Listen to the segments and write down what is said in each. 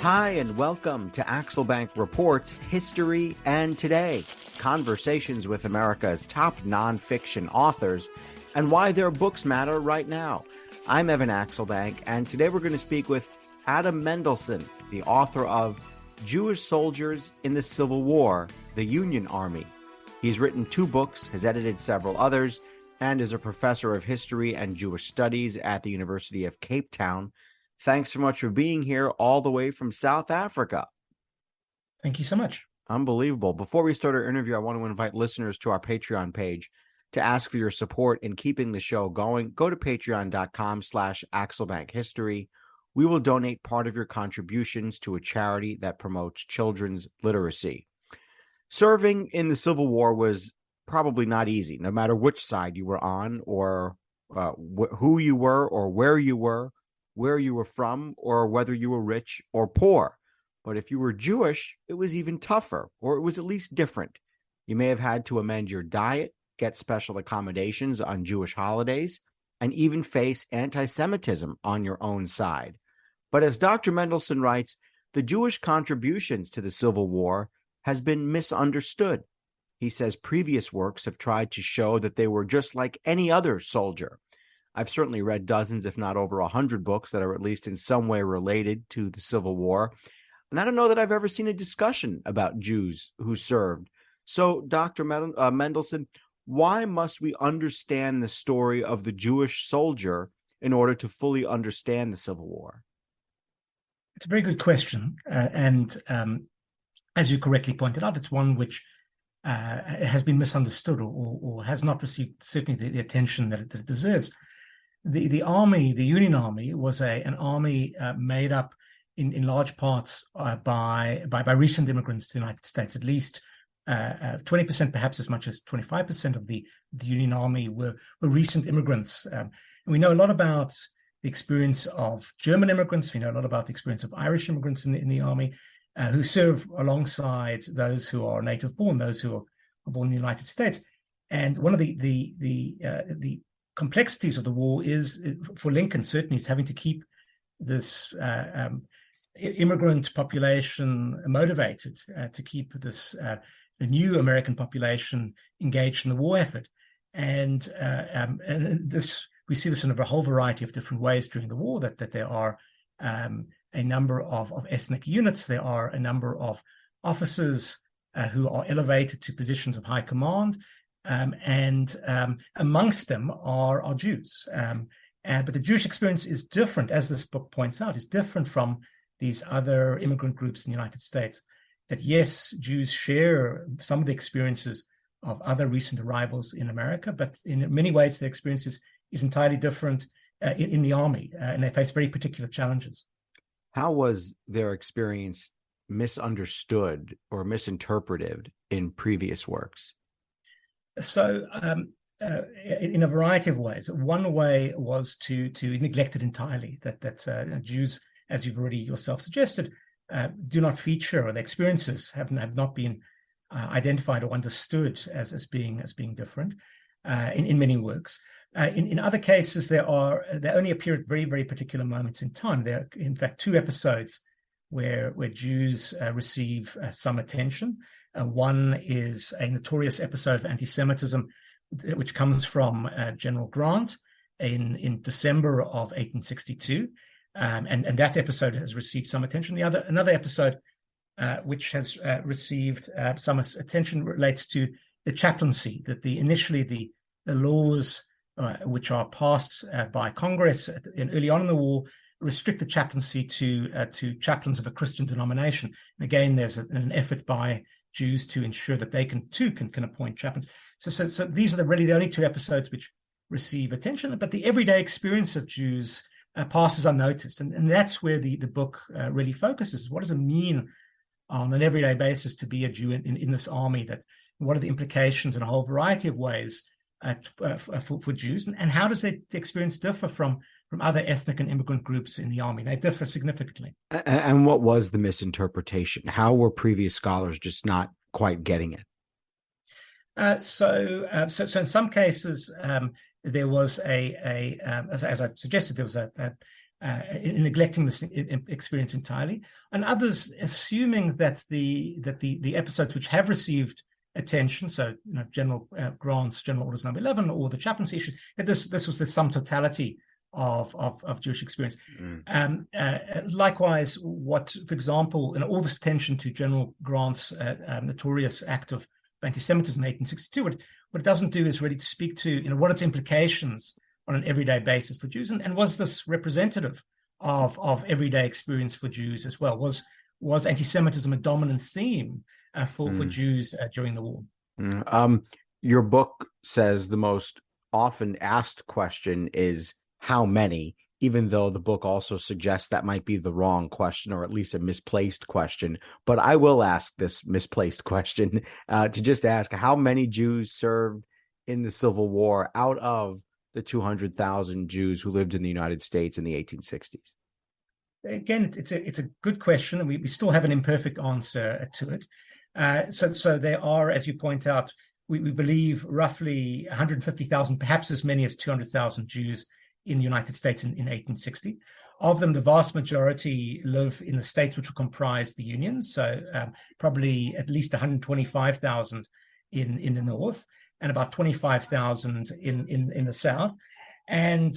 Hi, and welcome to Axelbank Reports History and Today, conversations with America's top nonfiction authors and why their books matter right now. I'm Evan Axelbank, and today we're going to speak with Adam Mendelsohn, the author of Jewish Soldiers in the Civil War, the Union Army. He's written 2 books, has edited several others, and is a professor of history and Jewish studies at the University of Cape Town. Thanks so much for being here all the way from South Africa. Thank you so much. Unbelievable. Before we start our interview, I want to invite listeners to our Patreon page to ask for your support in keeping the show going. Go to patreon.com/AxelbankHistory. We will donate part of your contributions to a charity that promotes children's literacy. Serving in the Civil War was probably not easy, no matter which side you were on or who you were or where you were from, or whether you were rich or poor. But if you were Jewish, it was even tougher, or it was at least different. You may have had to amend your diet, get special accommodations on Jewish holidays, and even face anti-Semitism on your own side. But as Dr. Mendelsohn writes, the Jewish contributions to the Civil War has been misunderstood. He says previous works have tried to show that they were just like any other soldier. I've certainly read dozens, if not over 100 books that are at least in some way related to the Civil War. And I don't know that I've ever seen a discussion about Jews who served. So, Dr. Mendelsohn, why must we understand the story of the Jewish soldier in order to fully understand the Civil War? It's a very good question. And as you correctly pointed out, it's one which has been misunderstood or has not received certainly the attention that it deserves. The army, the Union Army, was an army made up in large parts by recent immigrants to the United States. At least 20%, perhaps as much as 25% of the Union Army were recent immigrants. And we know a lot about the experience of German immigrants. We know a lot about the experience of Irish immigrants in the army who serve alongside those who are native born, those who are born in the United States. And one of the complexities of the war is, for Lincoln certainly, is having to keep this immigrant population motivated, to keep this new American population engaged in the war effort. And this, we see this in a whole variety of different ways during the war, that there are a number of ethnic units. There are a number of officers who are elevated to positions of high command. And amongst them are Jews. But the Jewish experience is different, as this book points out, is different from these other immigrant groups in the United States. That yes, Jews share some of the experiences of other recent arrivals in America, but in many ways their experience is entirely different in the army, and they face very particular challenges. How was their experience misunderstood or misinterpreted in previous works? So, in a variety of ways. One way was to neglect it entirely, that Jews, as you've already yourself suggested, do not feature, or the experiences have not been identified or understood as being different in many works. In other cases, they only appear at very, very particular moments in time. There are, in fact, 2 episodes where Jews receive some attention. One is a notorious episode of anti-Semitism, which comes from General Grant in December of 1862, and that episode has received some attention. Another episode which has received some attention relates to the chaplaincy. That initially the laws which are passed by Congress early on in the war restrict the chaplaincy to chaplains of a Christian denomination. And again, there's an effort by Jews to ensure that they can appoint chaplains. So these are really the only 2 episodes which receive attention, but the everyday experience of Jews passes unnoticed. And that's where the book really focuses. What does it mean on an everyday basis to be a Jew in this army? That what are the implications in a whole variety of ways for Jews, and how does the experience differ from other ethnic and immigrant groups in the army? They differ significantly. And what was the misinterpretation? How were previous scholars just not quite getting it? So in some cases, there was as I've suggested, there was in neglecting this experience entirely, and others assuming that the episodes which have received attention, so General Grant's General Orders Number 11 or the chaplaincy issue, that this was the sum totality of Jewish experience. Likewise, for example, all this attention to General Grant's notorious act of anti-Semitism in 1862, what it doesn't do is really to speak to what its implications on an everyday basis for Jews, and was this representative of everyday experience for Jews as well? Was anti-Semitism a dominant theme for Jews during the war? Your book says the most often asked question is how many, even though the book also suggests that might be the wrong question, or at least a misplaced question. But I will ask this misplaced question to just ask, how many Jews served in the Civil War out of the 200,000 Jews who lived in the United States in the 1860s? Again, it's a good question, and we still have an imperfect answer to it. So there are, as you point out, we believe roughly 150,000, perhaps as many as 200,000 Jews in the United States in 1860. Of them, the vast majority live in the states which will comprise the Union, so probably at least 125,000 in the North, and about 25,000 in the South. And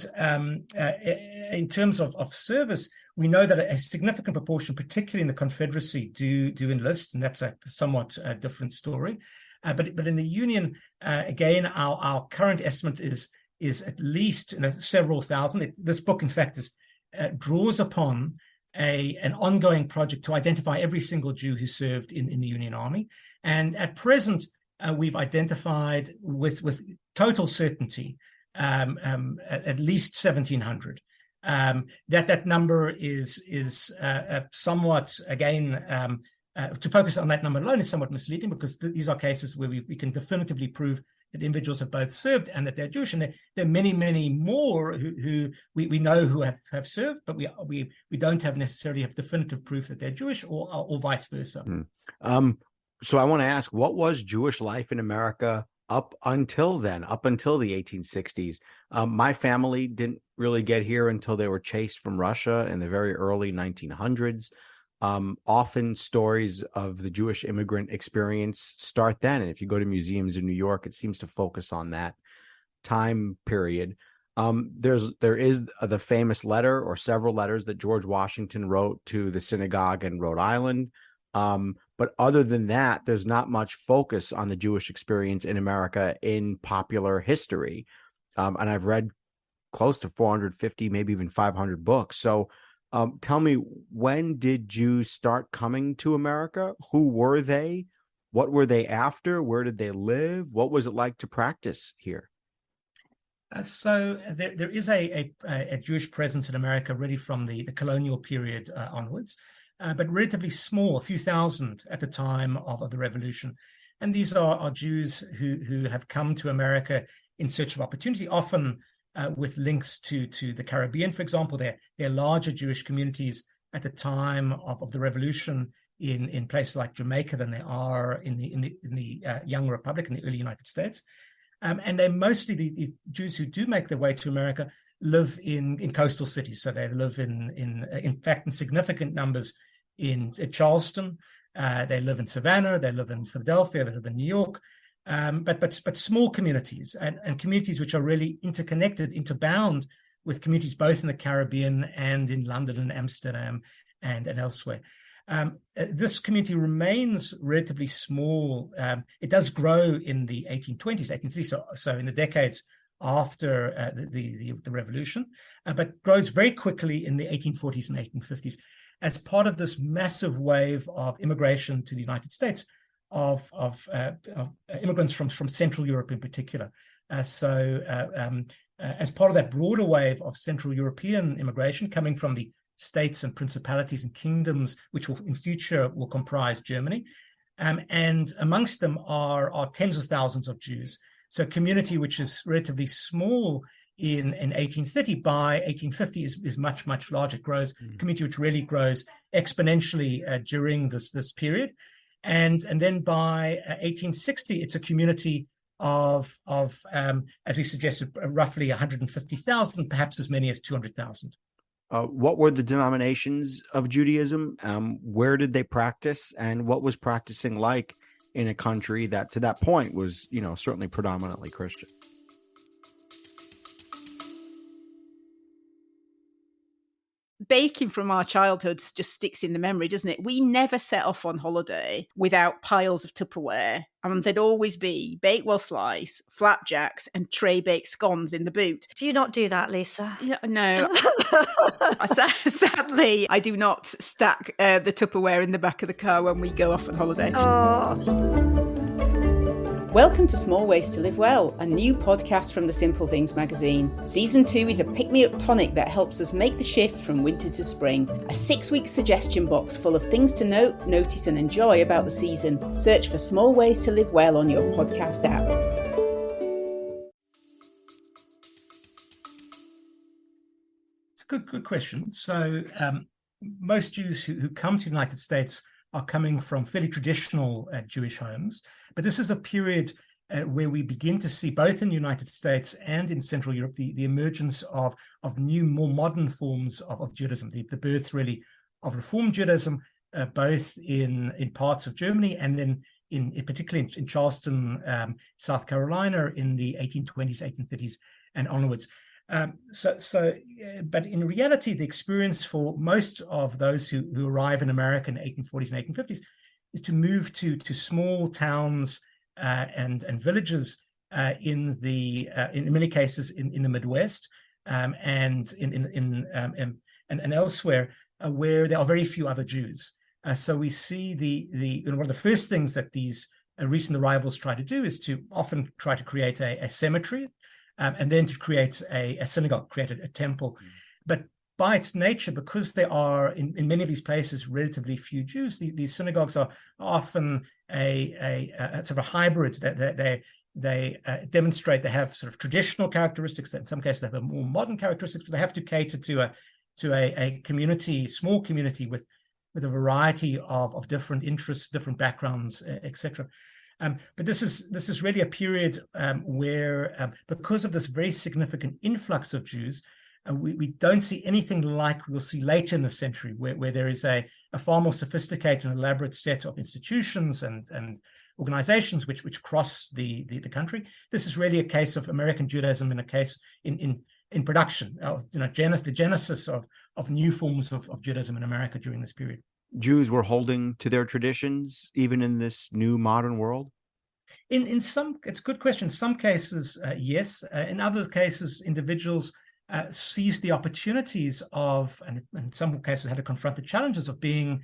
in terms of service, we know that a significant proportion, particularly in the Confederacy, do enlist, and that's a somewhat different story. But in the Union, again, our current estimate is at least several thousand. This book, in fact, draws upon an ongoing project to identify every single Jew who served in the Union Army. And at present, we've identified with total certainty at least 1,700. That number is somewhat, again, to focus on that number alone is somewhat misleading, because these are cases where we can definitively prove that individuals have both served and that they're Jewish, and there are many, many more who we know who have served, but we don't necessarily have definitive proof that they're Jewish, or vice versa. So I want to ask, what was Jewish life in America up until then, up until the 1860s? My family didn't really get here until they were chased from Russia in the very early 1900s. Often stories of the Jewish immigrant experience start then. And if you go to museums in New York, it seems to focus on that time period. There is the famous letter, or several letters, that George Washington wrote to the synagogue in Rhode Island. But other than that, there's not much focus on the Jewish experience in America in popular history. And I've read close to 450, maybe even 500 books. So tell me, when did Jews start coming to America? Who were they? What were they after? Where did they live? What was it like to practice here? So there is a Jewish presence in America really from the colonial period onwards, but relatively small, a few thousand at the time of the Revolution. And these are Jews who have come to America in search of opportunity, often with links to the Caribbean, for example. There are larger Jewish communities at the time of the Revolution in places like Jamaica than there are in the young republic in the early United States. And they mostly, these Jews who do make their way to America, live in coastal cities. So they live in fact, in significant numbers in Charleston. They live in Savannah. They live in Philadelphia. They live in New York. But small communities and communities which are really interconnected, interbound with communities both in the Caribbean and in London and Amsterdam and elsewhere. This community remains relatively small. It does grow in the 1820s, 1830s, so in the decades after the Revolution, but grows very quickly in the 1840s and 1850s as part of this massive wave of immigration to the United States of immigrants from Central Europe in particular. As part of that broader wave of Central European immigration coming from the states and principalities and kingdoms, which will in future will comprise Germany. And amongst them are tens of thousands of Jews. So a community which is relatively small in 1830, by 1850 is much, much larger. It grows, a community which really grows exponentially during this period. And then by 1860, it's a community of as we suggested, roughly 150,000, perhaps as many as 200,000. What were the denominations of Judaism? Where did they practice, and what was practicing like in a country that, to that point, was, certainly predominantly Christian? Baking from our childhoods just sticks in the memory, doesn't it? We never set off on holiday without piles of Tupperware. And there'd always be Bakewell slice, flapjacks, and tray baked scones in the boot. Do you not do that, Lisa? Yeah, no. Sadly, I do not stack the Tupperware in the back of the car when we go off on holiday. Oh. Welcome to Small Ways to Live Well, a new podcast from the Simple Things magazine. Season 2 is a pick-me-up tonic that helps us make the shift from winter to spring. A 6-week suggestion box full of things to note, notice and enjoy about the season. Search for Small Ways to Live Well on your podcast app. It's a good question. So most Jews who come to the United States are coming from fairly traditional Jewish homes. But this is a period where we begin to see, both in the United States and in Central Europe, the emergence of new, more modern forms of Judaism, the birth, really, of Reform Judaism, both in parts of Germany and then particularly in Charleston, South Carolina, in the 1820s, 1830s, and onwards. But in reality, the experience for most of those who arrive in America in the 1840s and 1850s is to move to small towns and villages in many cases in the Midwest and elsewhere where there are very few other Jews. So we see one of the first things that these recent arrivals try to do is to often try to create a cemetery. And then to create a synagogue, create a temple. But by its nature, because there are in many of these places relatively few Jews, these synagogues are often a sort of a hybrid that they demonstrate. They have sort of traditional characteristics. In some cases, they have more modern characteristics. But they have to cater to a community, small community with a variety of different interests, different backgrounds, etc. But this is really a period where, because of this very significant influx of Jews, we don't see anything like we'll see later in the century, where there is a far more sophisticated and elaborate set of institutions and organizations which cross the country. This is really a case of American Judaism in production, of the genesis of new forms of Judaism in America during this period. Jews were holding to their traditions even in this new modern world? In some, it's a good question. In some cases, yes. In other cases, individuals seized the opportunities of, and in some cases had to confront the challenges of being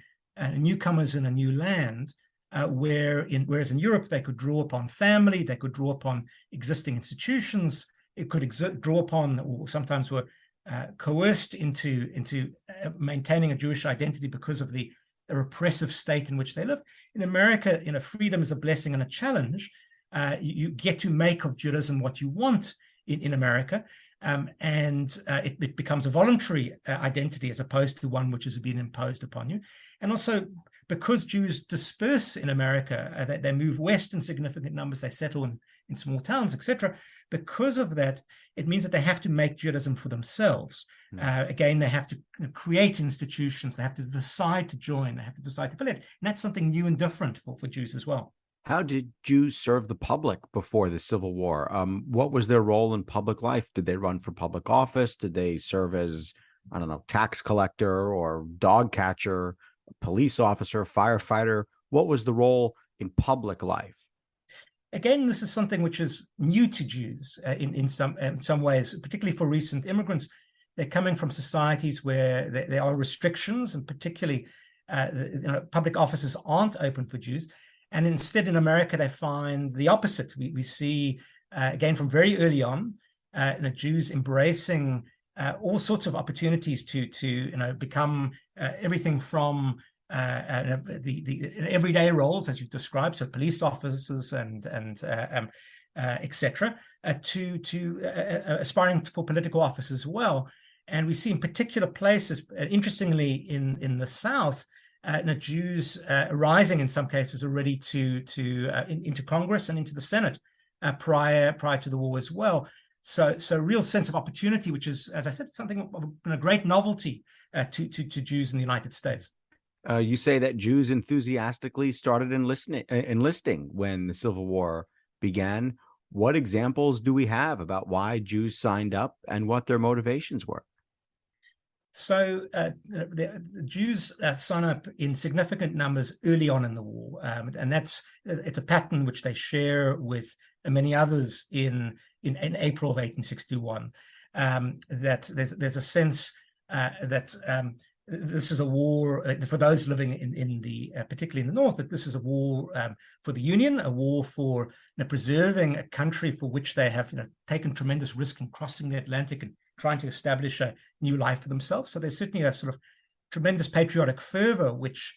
newcomers in a new land, whereas in Europe they could draw upon family, they could draw upon existing institutions, it could draw upon, or sometimes were coerced into maintaining a Jewish identity because of the repressive state in which they live. In America, freedom is a blessing and a challenge. You get to make of Judaism what you want in America, and it becomes a voluntary identity as opposed to one which has been imposed upon you. And also, because Jews disperse in America, they move west in significant numbers, they settle in small towns, etc. Because of that, it means that they have to make Judaism for themselves. Again, they have to create institutions, they have to decide to join, they have to decide to affiliate. And that's something new and different for Jews as well. How did Jews serve the public before the Civil War? What was their role in public life? Did they run for public office? Did they serve as, tax collector or dog catcher, police officer, firefighter? What was the role in public life? Again, this is something which is new to Jews in some ways, particularly for recent immigrants. They're coming from societies where there are restrictions, and particularly public offices aren't open for Jews. And instead, in America, they find the opposite. We see, again, from very early on, Jews embracing all sorts of opportunities to become everything from the everyday roles, as you've described, so police officers and etc., to aspiring for political office as well. And we see in particular places, interestingly, in the South, Jews rising in some cases already into Congress and into the Senate prior to the war as well. So real sense of opportunity, which is, as I said, something of a great novelty to Jews in the United States. You say that Jews enthusiastically started enlisting when the Civil War began. What examples do we have about why Jews signed up and what their motivations were? So the Jews sign up in significant numbers early on in the war, and it's a pattern which they share with many others in April of 1861. That there's a sense that this is a war for those living in the particularly in the north, that this is a war for the Union, a war for preserving a country for which they have taken tremendous risk in crossing the Atlantic and trying to establish a new life for themselves. So there's certainly a sort of tremendous patriotic fervor which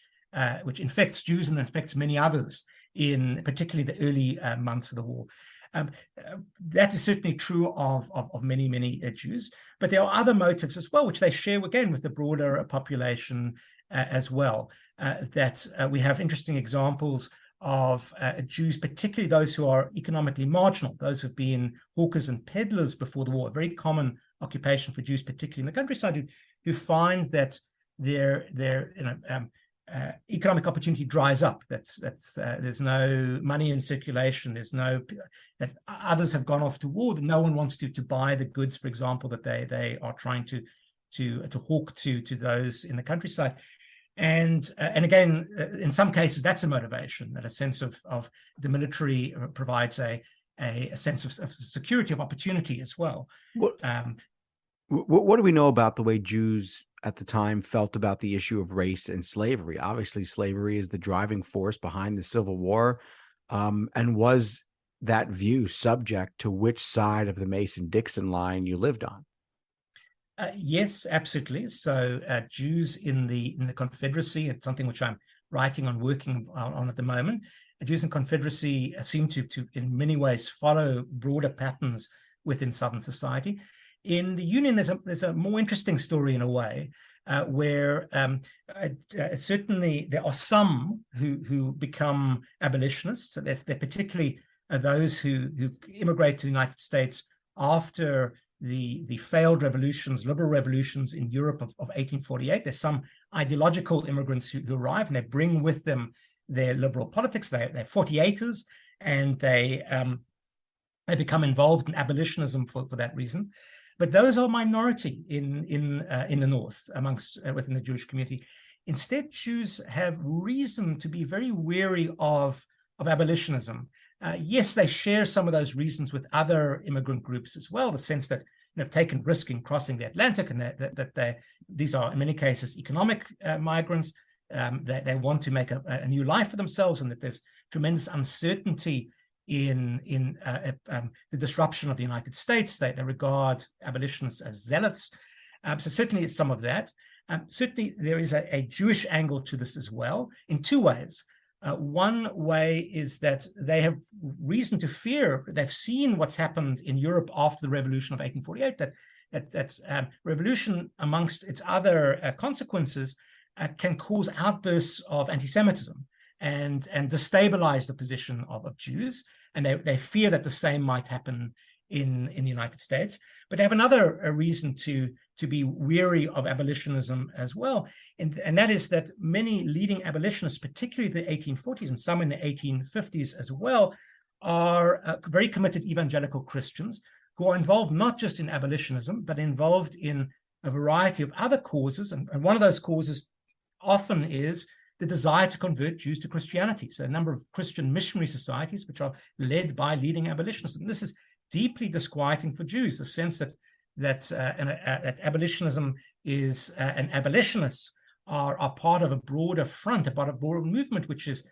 infects Jews and infects many others in particularly the early months of the war. That is certainly true of many Jews, but there are other motives as well, which they share again with the broader population as well. That we have interesting examples of Jews, particularly those who are economically marginal, those who've been hawkers and peddlers before the war, a very common occupation for Jews, particularly in the countryside, who find that their economic opportunity dries up. There's no money in circulation. That others have gone off to war. That no one wants to buy the goods, for example, that they are trying to hawk to those in the countryside. And again, in some cases, that's a motivation. That a sense of the military provides a sense of security, of opportunity as well. What do we know about the way Jews at the time felt about the issue of race and slavery? Obviously, slavery is the driving force behind the Civil War. And was that view subject to which side of the Mason-Dixon line you lived on? Yes, absolutely. So Jews in the Confederacy, it's something which I'm writing on, working on at the moment. Jews in Confederacy seem to in many ways follow broader patterns within Southern society. In the Union, there's a more interesting story in a way, where certainly there are some who become abolitionists. So they're particularly those who immigrate to the United States after the failed revolutions, liberal revolutions in Europe of 1848. There's some ideological immigrants who arrive, and they bring with them their liberal politics. They're 48ers, and they become involved in abolitionism for that reason. But those are minority in the North amongst within the Jewish community. Instead, Jews have reason to be very wary of abolitionism. Yes, they share some of those reasons with other immigrant groups as well. The sense that have taken risk in crossing the Atlantic, and that these are in many cases economic migrants. They want to make a new life for themselves, and that there's tremendous uncertainty in the disruption of the United States. They regard abolitionists as zealots. So certainly it's some of that. Certainly there is a Jewish angle to this as well in two ways. One way is that they have reason to fear. They've seen what's happened in Europe after the revolution of 1848, that revolution, amongst its other consequences, can cause outbursts of anti-Semitism and destabilize the position of Jews. And they fear that the same might happen in the United States. But they have another reason to be weary of abolitionism as well. And that is that many leading abolitionists, particularly the 1840s and some in the 1850s as well, are very committed evangelical Christians who are involved not just in abolitionism, but involved in a variety of other causes. And one of those causes often is the desire to convert Jews to Christianity. So a number of Christian missionary societies, which are led by leading abolitionists. And this is deeply disquieting for Jews, the sense that abolitionism is and abolitionists are part of a broader front, about a broader movement, which is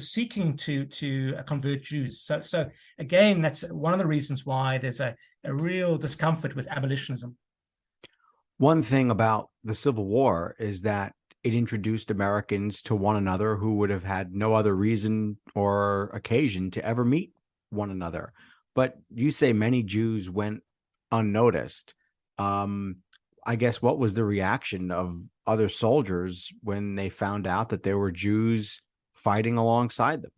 seeking to convert Jews. So again, that's one of the reasons why there's a real discomfort with abolitionism. One thing about the Civil War is that it introduced Americans to one another who would have had no other reason or occasion to ever meet one another. But you say many Jews went unnoticed. I guess what was the reaction of other soldiers when they found out that there were Jews fighting alongside them?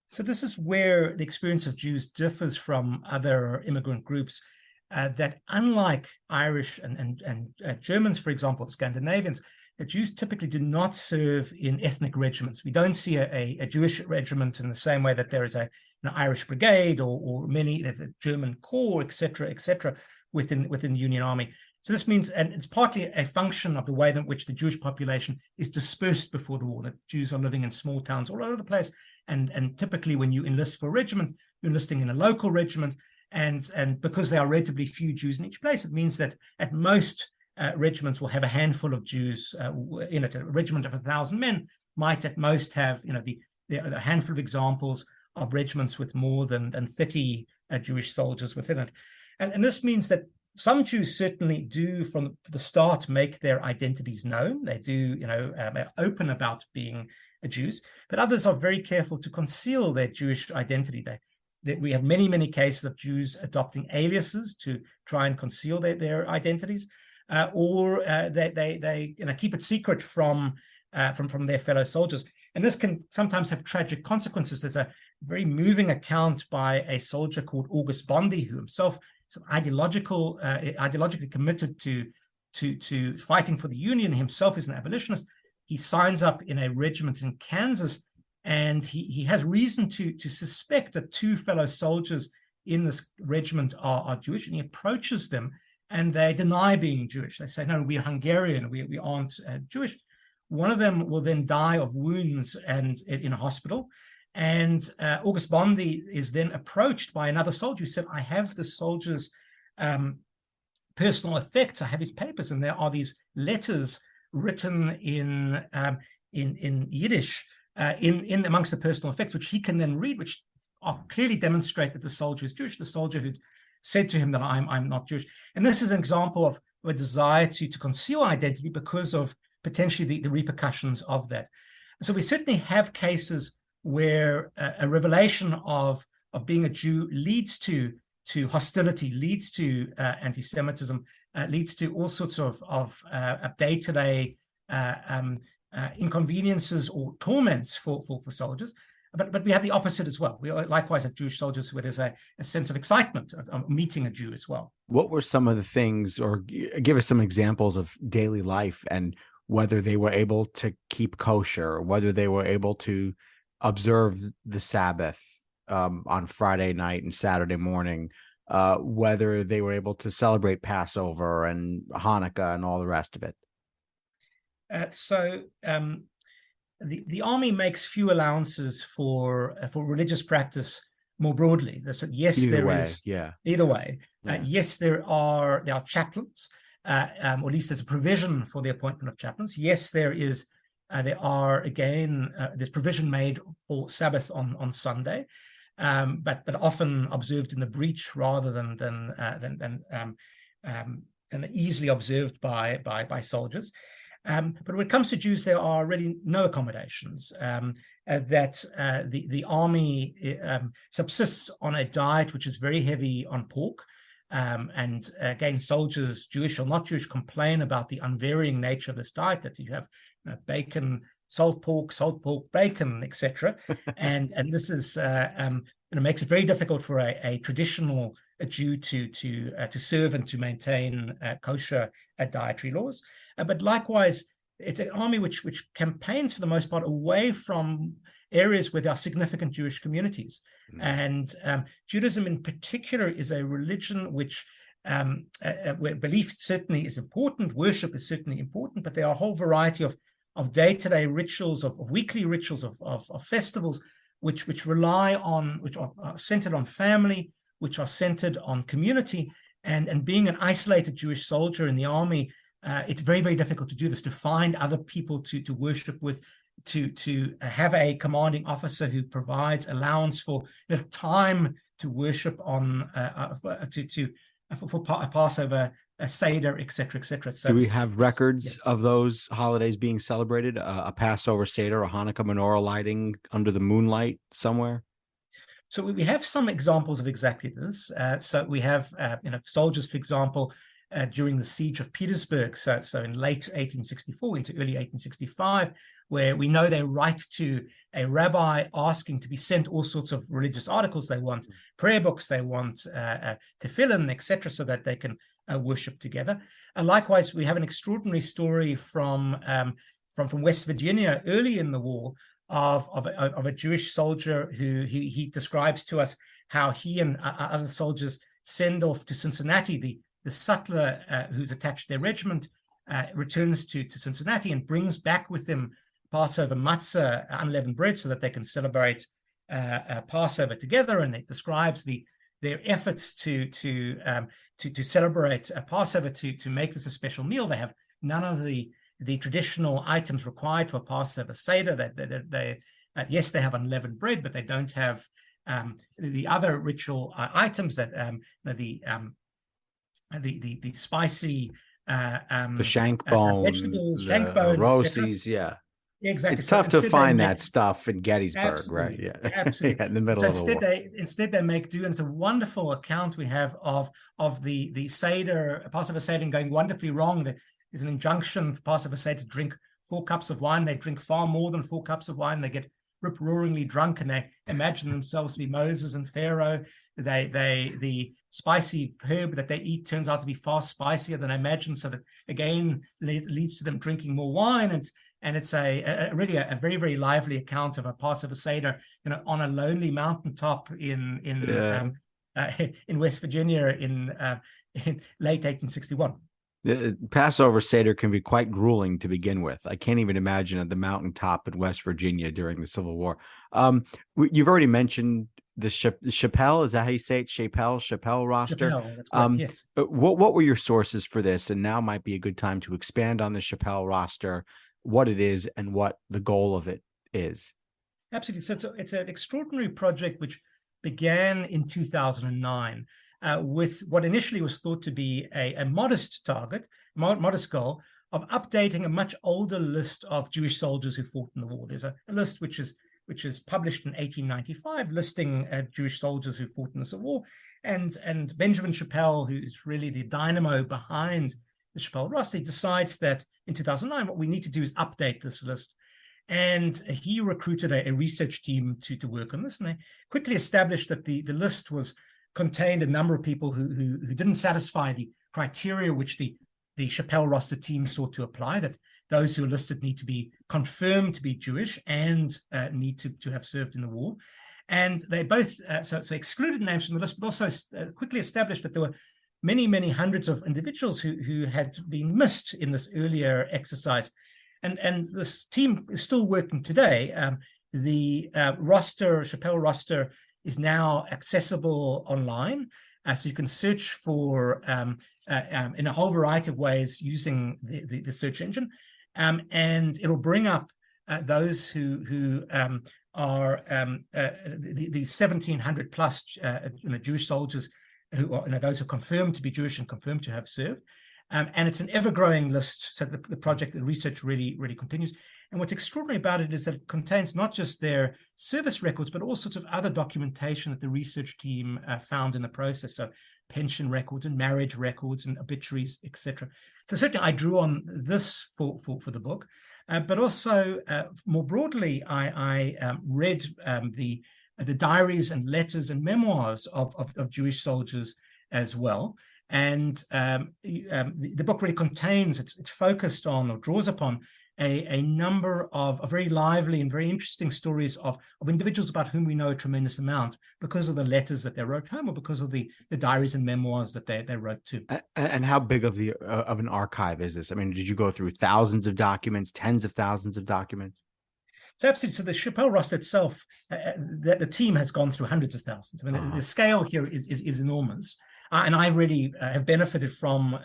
So this is where the experience of Jews differs from other immigrant groups, that unlike Irish and Germans, for example, Scandinavians, the Jews typically do not serve in ethnic regiments. We don't see a Jewish regiment in the same way that there is an Irish brigade or many, there's a German corps, et cetera, within the Union Army. So this means, and it's partly a function of the way in which the Jewish population is dispersed before the war, that Jews are living in small towns all over the place. And typically when you enlist for a regiment, you're enlisting in a local regiment. And because there are relatively few Jews in each place, it means that at most regiments will have a handful of Jews in it. A regiment of 1,000 men might at most have, a handful of examples of regiments with more than 30 Jewish soldiers within it. And this means that some Jews certainly do from the start make their identities known. They do, open about being Jews, but others are very careful to conceal their Jewish identity. We have many, many cases of Jews adopting aliases to try and conceal their identities, or they keep it secret from their fellow soldiers. And this can sometimes have tragic consequences. There's a very moving account by a soldier called August Bondy, who himself is ideologically committed to fighting for the Union. Himself is an abolitionist. He signs up in a regiment in Kansas, and he has reason to suspect that two fellow soldiers in this regiment are Jewish, and he approaches them, and they deny being Jewish. They say, no, we're Hungarian, we aren't Jewish. One of them will then die of wounds and in a hospital. And August Bondy is then approached by another soldier who said, I have the soldier's personal effects, I have his papers, and there are these letters written in Yiddish in amongst the personal effects, which he can then read, which clearly demonstrate that the soldier is Jewish, the soldier who'd said to him that I'm not Jewish. And this is an example of a desire to conceal identity because of potentially the repercussions of that. So we certainly have cases where a revelation of being a Jew leads to hostility, leads to anti-Semitism, leads to all sorts of day-to-day inconveniences or torments for soldiers. But we have the opposite as well. We likewise have Jewish soldiers where there's a sense of excitement of meeting a Jew as well. What were some of the things, or give us some examples of daily life and whether they were able to keep kosher, whether they were able to observe the Sabbath on Friday night and Saturday morning, whether they were able to celebrate Passover and Hanukkah and all the rest of it? The army makes few allowances for religious practice more broadly. Yes, either there way, is. Yeah. Either way, Yeah. yes, there are chaplains, or at least there's a provision for the appointment of chaplains. Yes, there's provision made for Sabbath on Sunday, but often observed in the breach rather than easily observed by soldiers. But when it comes to Jews, there are really no accommodations. The army subsists on a diet which is very heavy on pork. And again, soldiers, Jewish or not Jewish, complain about the unvarying nature of this diet, that you have bacon, salt pork, bacon, etc. and this is makes it very difficult for a traditional Jew to serve and to maintain kosher dietary laws. But likewise, it's an army which campaigns for the most part away from areas where there are significant Jewish communities. And Judaism in particular is a religion which where belief certainly is important, worship is certainly important, but there are a whole variety of day-to-day rituals, of weekly rituals, of festivals, which rely on, which are centered on family, which are centered on community. And being an isolated Jewish soldier in the army, it's very, very difficult to do this, to find other people to worship with, to have a commanding officer who provides allowance for time to worship on, for Passover, a Seder, etc., etc. So do we have records of those holidays being celebrated? A Passover Seder, a Hanukkah menorah lighting under the moonlight somewhere? So we have some examples of exactly this. So we have, soldiers, for example, during the siege of Petersburg, so in late 1864 into early 1865, where we know they write to a rabbi asking to be sent all sorts of religious articles. They want prayer books, they want tefillin, etc., so that they can worship together. Likewise, we have an extraordinary story from West Virginia early in the war of a Jewish soldier who he describes to us how he and other soldiers send off to Cincinnati. The sutler who's attached to their regiment returns to Cincinnati and brings back with him Passover matzah, unleavened bread, so that they can celebrate Passover together. And it describes their efforts to celebrate Passover, to make this a special meal. They have none of the traditional items required for Passover Seder. Yes, they have unleavened bread, but they don't have the other ritual items that the spicy the shank bone, vegetables, the shank bone, roses, yeah. Exactly. It's tough to find that stuff in Gettysburg, absolutely, right? Yeah, absolutely. Yeah, in the middle of the war. Instead they make do, and it's a wonderful account we have of the Seder, Passover Seder, going wonderfully wrong. There's an injunction for Passover Seder to drink 4 cups of wine. They drink far more than 4 cups of wine. They get rip-roaringly drunk, and they imagine themselves to be Moses and Pharaoh. The spicy herb that they eat turns out to be far spicier than I imagined, so that again leads to them drinking more wine. And it's really a very, very lively account of a Passover Seder, on a lonely mountaintop in West Virginia in late 1861. The Passover Seder can be quite grueling to begin with. I can't even imagine at the mountaintop in West Virginia during the Civil War. You've already mentioned the Chappelle. Is that how you say it? Chappelle roster. Chappelle, that's correct, yes. What were your sources for this? And now might be a good time to expand on the Chappelle roster, what it is and what the goal of it is. Absolutely. So it's an extraordinary project which began in 2009 with what initially was thought to be a modest target, modest goal of updating a much older list of Jewish soldiers who fought in the war. There's a list which is published in 1895, listing Jewish soldiers who fought in the Civil War, and Benjamin Chappelle, who's really the dynamo behind the Chappelle roster, decides that in 2009 what we need to do is update this list. And he recruited a research team to work on this, and they quickly established that the list contained a number of people who didn't satisfy the criteria which the Chappelle roster team sought to apply, that those who are listed need to be confirmed to be Jewish and need to have served in the war. And they both so excluded names from the list, but also quickly established that there were many, many hundreds of individuals who had been missed in this earlier exercise. And this team is still working today. The Chappelle roster, is now accessible online. So you can search for in a whole variety of ways using the search engine. And it'll bring up those who are the 1,700 plus Jewish soldiers who are those who are confirmed to be Jewish and confirmed to have served. And it's an ever-growing list. So the project, the research really, really continues. And what's extraordinary about it is that it contains not just their service records, but all sorts of other documentation that the research team found in the process. So pension records and marriage records and obituaries, etc. So certainly I drew on this for the book. But also more broadly, I read the diaries and letters and memoirs of Jewish soldiers as well. And the book really contains, it's focused on or draws upon a number of very lively and very interesting stories of individuals about whom we know a tremendous amount because of the letters that they wrote home or because of the diaries and memoirs that they wrote too. And how big of an archive is this? I mean, did you go through thousands of documents, tens of thousands of documents? So absolutely. So the Chappelle roster itself, the team has gone through hundreds of thousands. I mean, the scale here is enormous. And I really have benefited from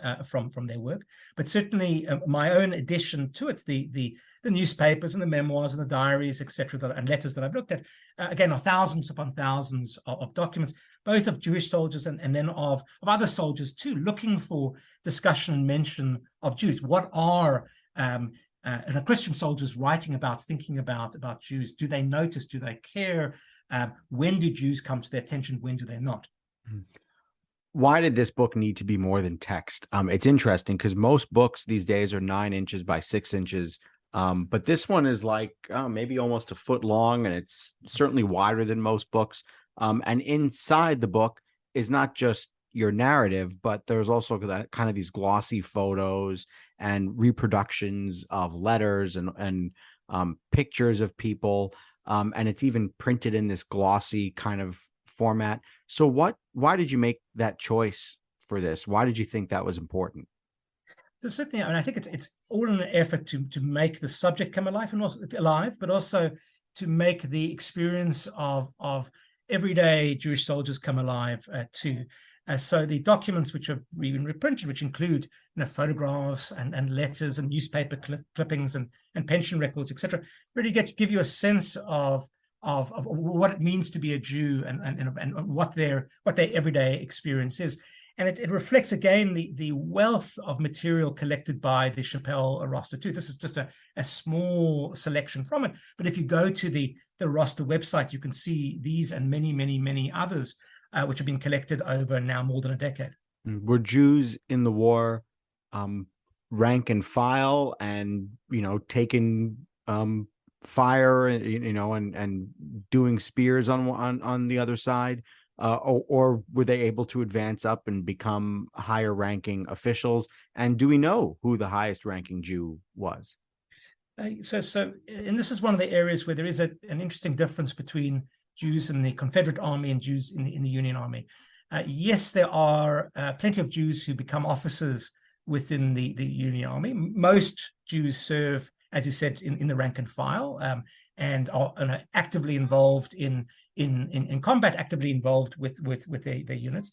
their work, but certainly my own addition to it, the newspapers and the memoirs and the diaries, etc., and letters that I've looked at, again, are thousands upon thousands of documents, both of Jewish soldiers and then of other soldiers too, looking for discussion and mention of Jews. What are Christian soldiers writing about, thinking about Jews? Do they notice? Do they care? When do Jews come to their attention? When do they not? why did this book need to be more than text? It's interesting because most books these days are 9 inches by 6 inches. But this one is like maybe almost a foot long, and it's certainly wider than most books. And inside the book is not just your narrative, but there's also that kind of these glossy photos and reproductions of letters and pictures of people. And it's even printed in this glossy kind of format. So why did you make that choice for this? Why did you think that was important? So certainly, I think it's all in an effort to make the subject come alive, and also alive, but also to make the experience of everyday Jewish soldiers come alive too. So the documents which have been reprinted, which include photographs and letters and newspaper clippings and pension records, etc., really give you a sense of what it means to be a Jew and what their everyday experience is. And it reflects, again, the wealth of material collected by the Chappell roster, too. This is just a small selection from it. But if you go to the roster website, you can see these and many, many, many others, which have been collected over now more than a decade. Were Jews in the war rank and file and, taking fire, and doing spears on the other side? Or were they able to advance up and become higher ranking officials? And do we know who the highest ranking Jew was? And this is one of the areas where there is an interesting difference between Jews in the Confederate Army and Jews in the Union Army. Yes, there are plenty of Jews who become officers within the Union Army. Most Jews serve, as you said, in the rank and file, and are actively involved in combat, actively involved with their units.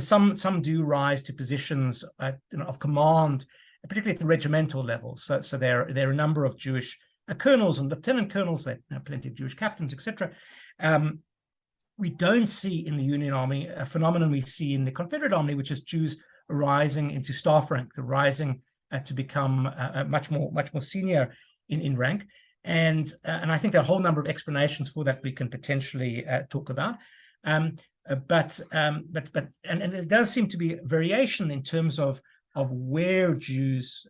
Some do rise to positions of command, particularly at the regimental level. So there are a number of Jewish colonels and lieutenant colonels, plenty of Jewish captains, etc. We don't see in the Union Army a phenomenon we see in the Confederate Army, which is Jews rising into staff rank, rising to become much more senior in rank. And I think there are a whole number of explanations for that we can potentially talk about. But there does seem to be variation in terms of where Jews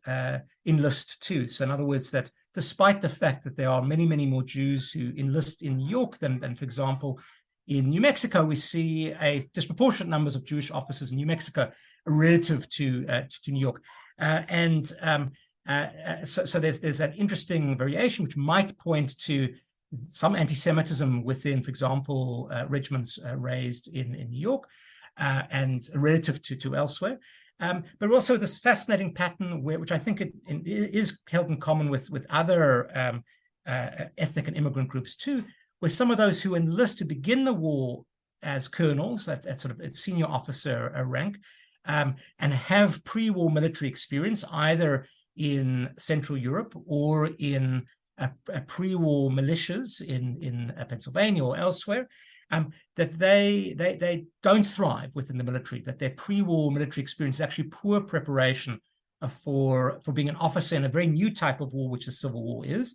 enlist to. So in other words, that despite the fact that there are many, many more Jews who enlist in New York than for example, in New Mexico, we see a disproportionate numbers of Jewish officers in New Mexico relative to New York. So there's an interesting variation which might point to some anti-Semitism within, for example, regiments raised in New York and relative to elsewhere. But also this fascinating pattern which I think it is held in common with other ethnic and immigrant groups too, where some of those who enlist to begin the war as colonels at sort of a senior officer rank and have pre-war military experience either in Central Europe or in pre-war militias in Pennsylvania or elsewhere, that they don't thrive within the military, that their pre-war military experience is actually poor preparation for being an officer in a very new type of war, which the Civil War is.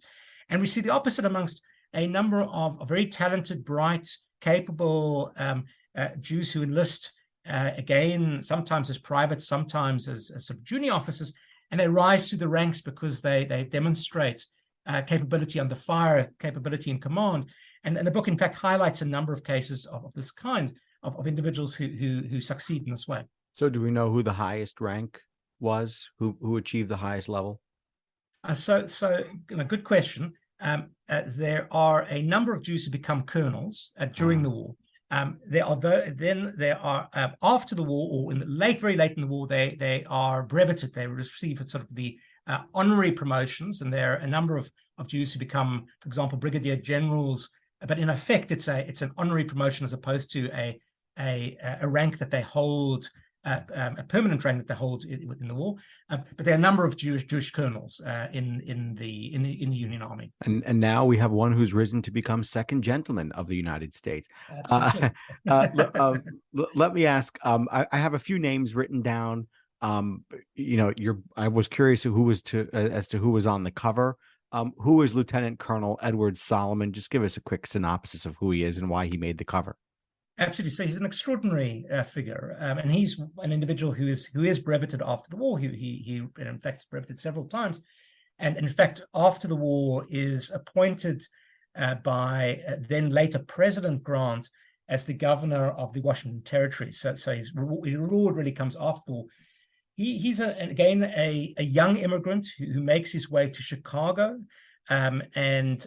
And we see the opposite amongst a number of very talented, bright, capable Jews who enlist, again, sometimes as privates, sometimes as sort of junior officers, and they rise through the ranks because they demonstrate capability under fire, capability in command. And the book, in fact, highlights a number of cases of this kind of individuals who succeed in this way. So do we know who the highest rank was, who achieved the highest level? Good question. There are a number of Jews who become colonels during the war. There are after the war, or very late in the war, they are breveted. They receive sort of the honorary promotions, and there are a number of Jews who become, for example, brigadier generals. But in effect, it's an honorary promotion as opposed to a rank that they hold, a permanent rank that they hold within the war. But there are a number of Jewish colonels in the Union Army. And now we have one who's risen to become second gentleman of the United States. Let me ask. I have a few names written down. I was curious as to who was on the cover. Who is Lieutenant Colonel Edward Solomon? Just give us a quick synopsis of who he is and why he made the cover. Absolutely. So he's an extraordinary figure, and he's an individual who is breveted after the war. He in fact is breveted several times, and in fact after the war is appointed by then later President Grant as the governor of the Washington Territory. So his reward really comes after the war. He's again a young immigrant who makes his way to Chicago, and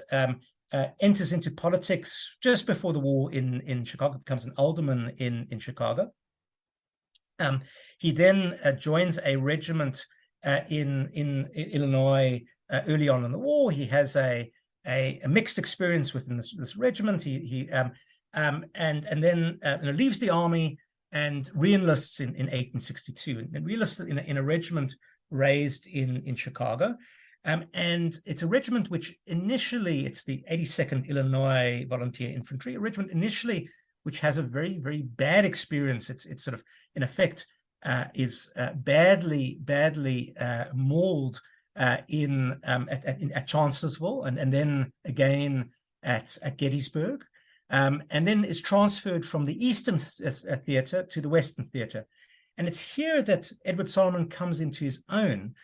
enters into politics just before the war in Chicago, becomes an alderman in Chicago. He then joins a regiment in Illinois early on in the war. He has a mixed experience within this regiment. He and then leaves the army and reenlists in 1862, and reenlists in a regiment raised in Chicago. And it's a regiment which initially, it's the 82nd Illinois Volunteer Infantry, a regiment initially which has a very, very bad experience. It's sort of, in effect, is badly mauled at Chancellorsville, and then again at Gettysburg, and then is transferred from the Eastern Theater to the Western Theater. And it's here that Edward Solomon comes into his own,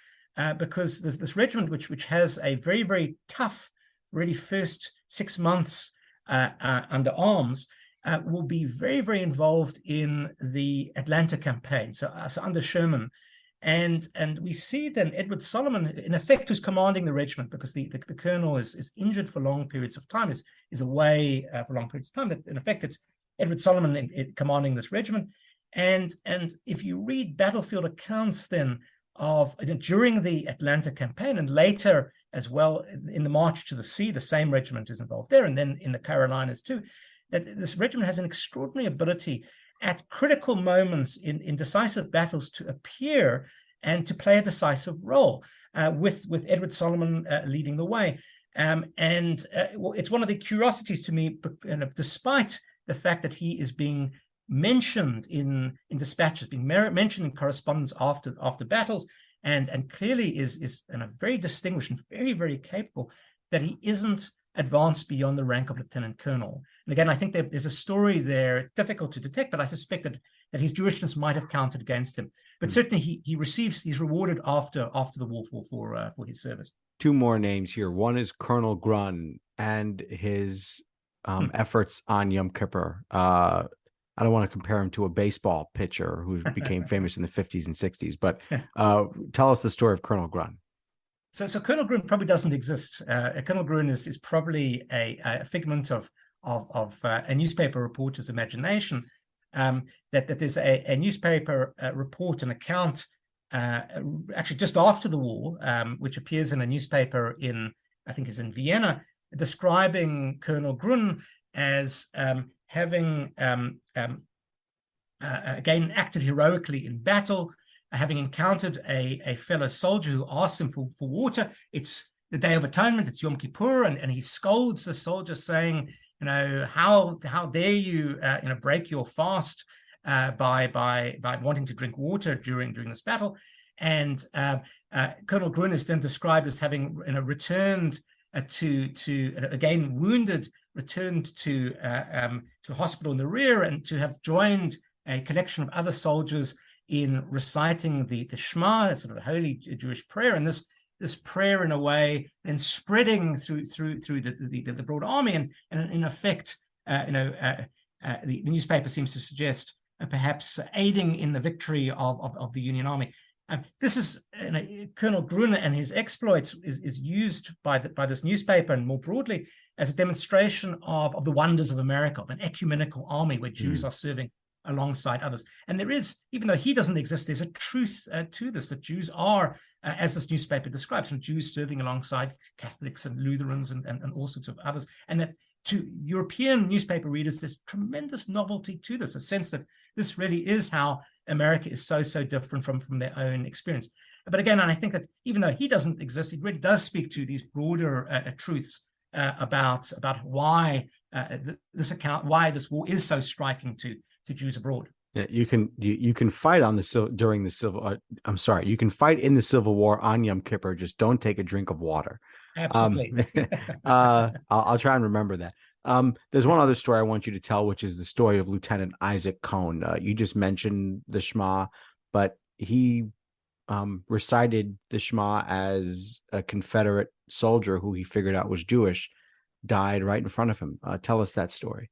because there's this regiment which has a very, very tough, really first 6 months under arms, will be very, very involved in the Atlanta campaign, so under Sherman. And we see then Edward Solomon, in effect, who's commanding the regiment, because the colonel is injured for long periods of time, is away for long periods of time. That in effect, it's Edward Solomon commanding this regiment. And if you read battlefield accounts then of during the Atlanta campaign, and later as well in the March to the Sea, the same regiment is involved there, and then in the Carolinas too, that this regiment has an extraordinary ability at critical moments in decisive battles to appear and to play a decisive role, with Edward Solomon leading the way. It's one of the curiosities to me, despite the fact that he is being mentioned in dispatches, being mentioned in correspondence after battles, and clearly is very distinguished and very, very capable, that he isn't advanced beyond the rank of lieutenant colonel. And again, I think there's a story there, difficult to detect, but I suspect that his Jewishness might have counted against him. But certainly he's rewarded after the war for his service. Two more names here. One is Colonel Grun and his efforts on Yom Kippur. I don't want to compare him to a baseball pitcher who became famous in the 50s and 60s, but tell us the story of Colonel Grun. So Colonel Grun probably doesn't exist. Colonel Grun is probably a figment of a newspaper reporter's imagination. That there's a newspaper report, an account, actually just after the war, which appears in a newspaper in Vienna, describing Colonel Grun as having again acted heroically in battle, having encountered a fellow soldier who asks him for water. It's the Day of Atonement, it's Yom Kippur, and he scolds the soldier, saying, how dare you break your fast by wanting to drink water during this battle. And Colonel Grun is then described as having returned to again wounded, returned to a hospital in the rear, and to have joined a collection of other soldiers in reciting the Shema, sort of a holy Jewish prayer, and this prayer in a way then spreading through the broad army, and in effect, the newspaper seems to suggest perhaps aiding in the victory of the Union Army. This is Colonel Grun and his exploits is used by this newspaper and more broadly as a demonstration of the wonders of America, of an ecumenical army where Jews are serving alongside others. And there is, even though he doesn't exist, there's a truth to this, that Jews are, as this newspaper describes, Jews serving alongside Catholics and Lutherans and all sorts of others. And that to European newspaper readers, there's tremendous novelty to this, a sense that this really is how America is so different from their own experience. But again, and I think that even though he doesn't exist, it really does speak to these broader truths about why why this war is so striking to Jews abroad. Yeah, you can fight during the civil. You can fight in the Civil War on Yom Kippur. Just don't take a drink of water. Absolutely. I'll try and remember that. There's one other story I want you to tell, which is the story of Lieutenant Isaac Cohn. You just mentioned the Shema, but he recited the Shema as a Confederate soldier who he figured out was Jewish, died right in front of him. Tell us that story.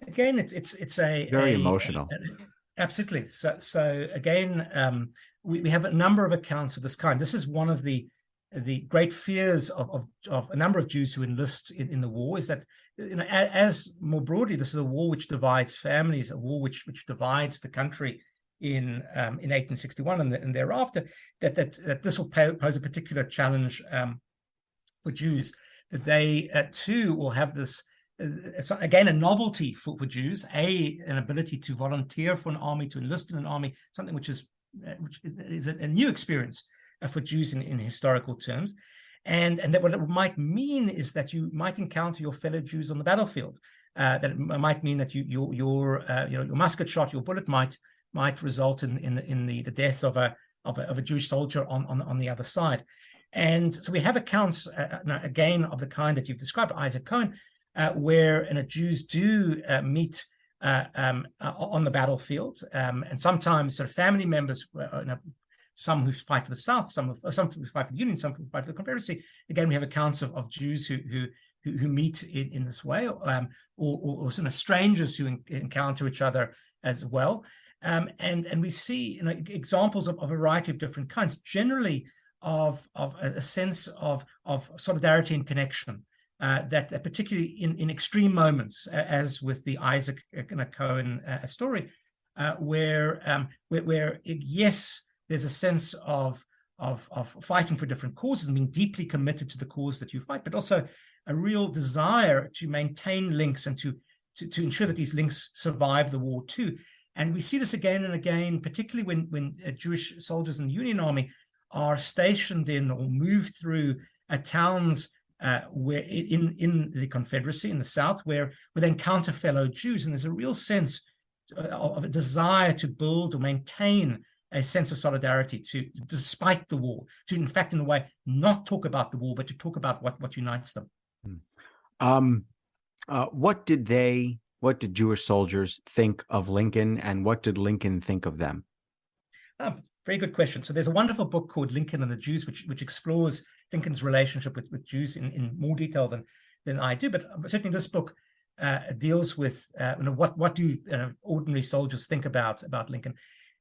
Again, it's a very emotional. Absolutely. So again, we have a number of accounts of this kind. This is one of the great fears of a number of Jews who enlist in the war, is that, as more broadly, this is a war which divides families, a war which divides the country in 1861 and thereafter. That this will pose a particular challenge for Jews, that they too will have this. Again, a novelty for Jews, an ability to volunteer for an army, to enlist in an army, something which is a new experience for Jews in historical terms, and that what it might mean is that you might encounter your fellow Jews on the battlefield. That it might mean that your musket shot, your bullet might result in the death of a Jewish soldier on the other side. And so we have accounts again of the kind that you've described, Isaac Cohn, where Jews do meet on the battlefield, and sometimes sort of family members, some who fight for the South, some who fight for the Union, some who fight for the Confederacy. Again, we have accounts of Jews who meet in this way, or sort of strangers who encounter each other as well, and we see examples of a variety of different kinds, generally of a sense of solidarity and connection. That particularly in extreme moments, as with the Isaac Cohen story, where yes, there's a sense of fighting for different causes and being deeply committed to the cause that you fight, but also a real desire to maintain links and to ensure that these links survive the war too. And we see this again and again, particularly when Jewish soldiers in the Union Army are stationed in or move through towns where in the Confederacy in the South, where they encounter fellow Jews, and there's a real sense of a desire to build or maintain a sense of solidarity despite the war, to in fact, in a way, not talk about the war, but to talk about what unites them. What did Jewish soldiers think of Lincoln, and what did Lincoln think of them? Very good question. So there's a wonderful book called Lincoln and the Jews, which explores Lincoln's relationship with Jews in more detail than I do. But certainly this book deals with what do ordinary soldiers think about Lincoln,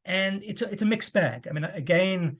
and it's a mixed bag. I mean, again,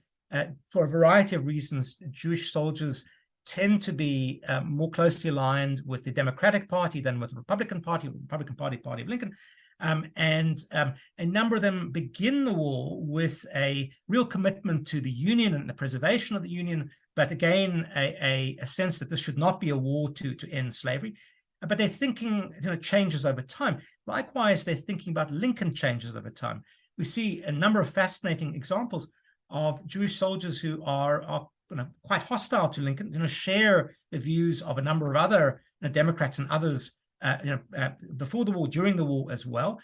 for a variety of reasons, Jewish soldiers tend to be more closely aligned with the Democratic Party than with the Republican Party of Lincoln. And a number of them begin the war with a real commitment to the Union and the preservation of the Union, but again, a sense that this should not be a war to end slavery. But their thinking changes over time. Likewise, their thinking about Lincoln changes over time. We see a number of fascinating examples of Jewish soldiers who are quite hostile to Lincoln, share the views of a number of other Democrats and others before the war, during the war as well,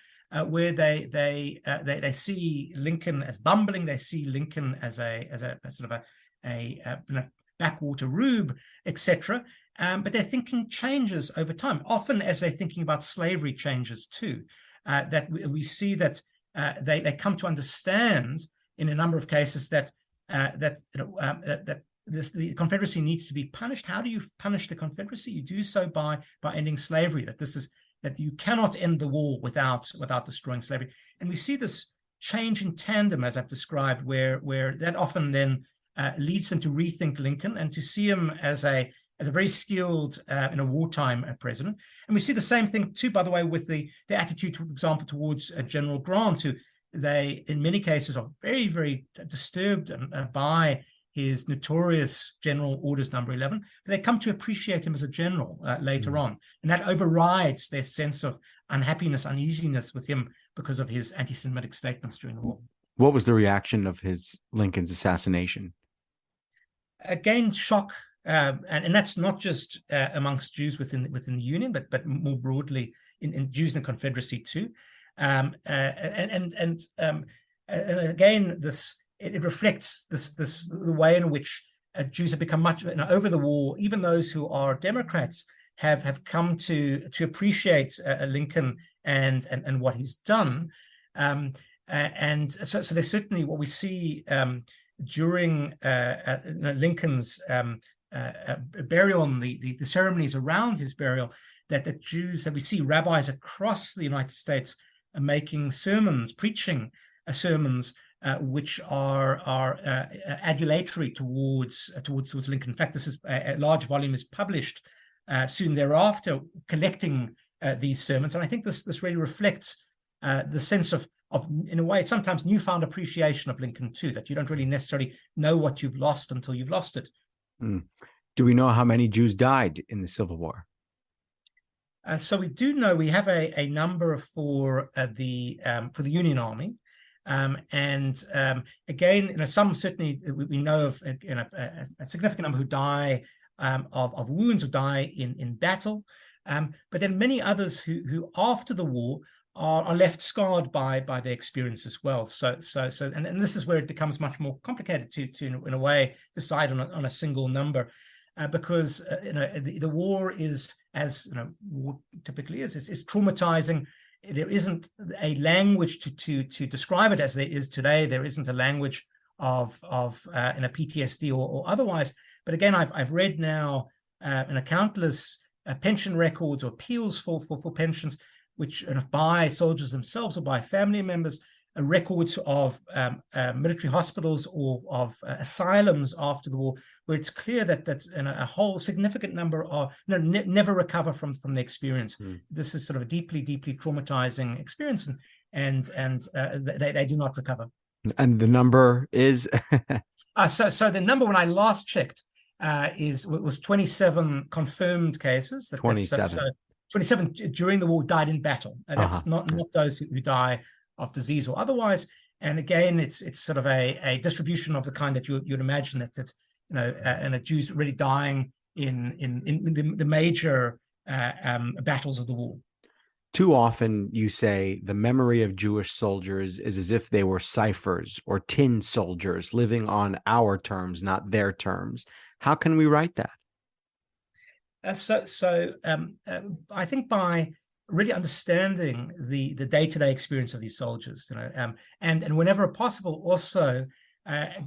where they see Lincoln as bumbling, they see Lincoln as a sort of a backwater rube, etc. But their thinking changes over time, often as their thinking about slavery changes too. That we see that they come to understand in a number of cases that the Confederacy needs to be punished. How do you punish the Confederacy? You do so by ending slavery. That you cannot end the war without destroying slavery. And we see this change in tandem, as I've described, where that often then leads them to rethink Lincoln and to see him as a very skilled wartime president. And we see the same thing too, by the way, with the attitude, for example, towards General Grant, who they, in many cases, are very, very disturbed by his notorious General Orders Number 11, but they come to appreciate him as a general later on. And that overrides their sense of unhappiness, uneasiness with him because of his anti-Semitic statements during the war. What was the reaction of Lincoln's assassination? Again, shock. And that's not just amongst Jews within the Union, but more broadly in Jews in the Confederacy too. And again, it reflects the way in which Jews have become much over the war. Even those who are Democrats have come to appreciate Lincoln and what he's done. And so there's certainly what we see during Lincoln's burial and the ceremonies around his burial, that Jews, that we see rabbis across the United States making sermons, preaching sermons which are adulatory towards Lincoln. In fact, this is a large volume is published soon thereafter, collecting these sermons, and I think this really reflects the sense of, in a way, sometimes newfound appreciation of Lincoln too, that you don't really necessarily know what you've lost until you've lost it. Do we know how many Jews died in the Civil War? So we do know, we have a number for the Union Army, and again, some certainly we know of a significant number who die of wounds or die in battle, but then many others who after the war are left scarred by their experience as well. So and this is where it becomes much more complicated to in a way decide on a single number, because the war is, as war typically is traumatizing. There isn't a language to describe it as there is today. There isn't a language of PTSD or otherwise. But again, I've read now countless pension records or appeals for pensions, which by soldiers themselves or by family members, records of military hospitals or of asylums after the war, where it's clear that a whole significant number are never recover from the experience. This is sort of a deeply detraumatizing experience, and they do not recover. And the number is so the number when I last checked was 27 confirmed cases. 27. So 27 during the war died in battle. That's not those who die of disease or otherwise. And again, it's sort of a distribution of the kind that you'd imagine that and Jews really dying in the major battles of the war. Too often you say the memory of Jewish soldiers is as if they were ciphers or tin soldiers living on our terms, not their terms. How can we write that? I think by really understanding the day-to-day experience of these soldiers, and whenever possible, also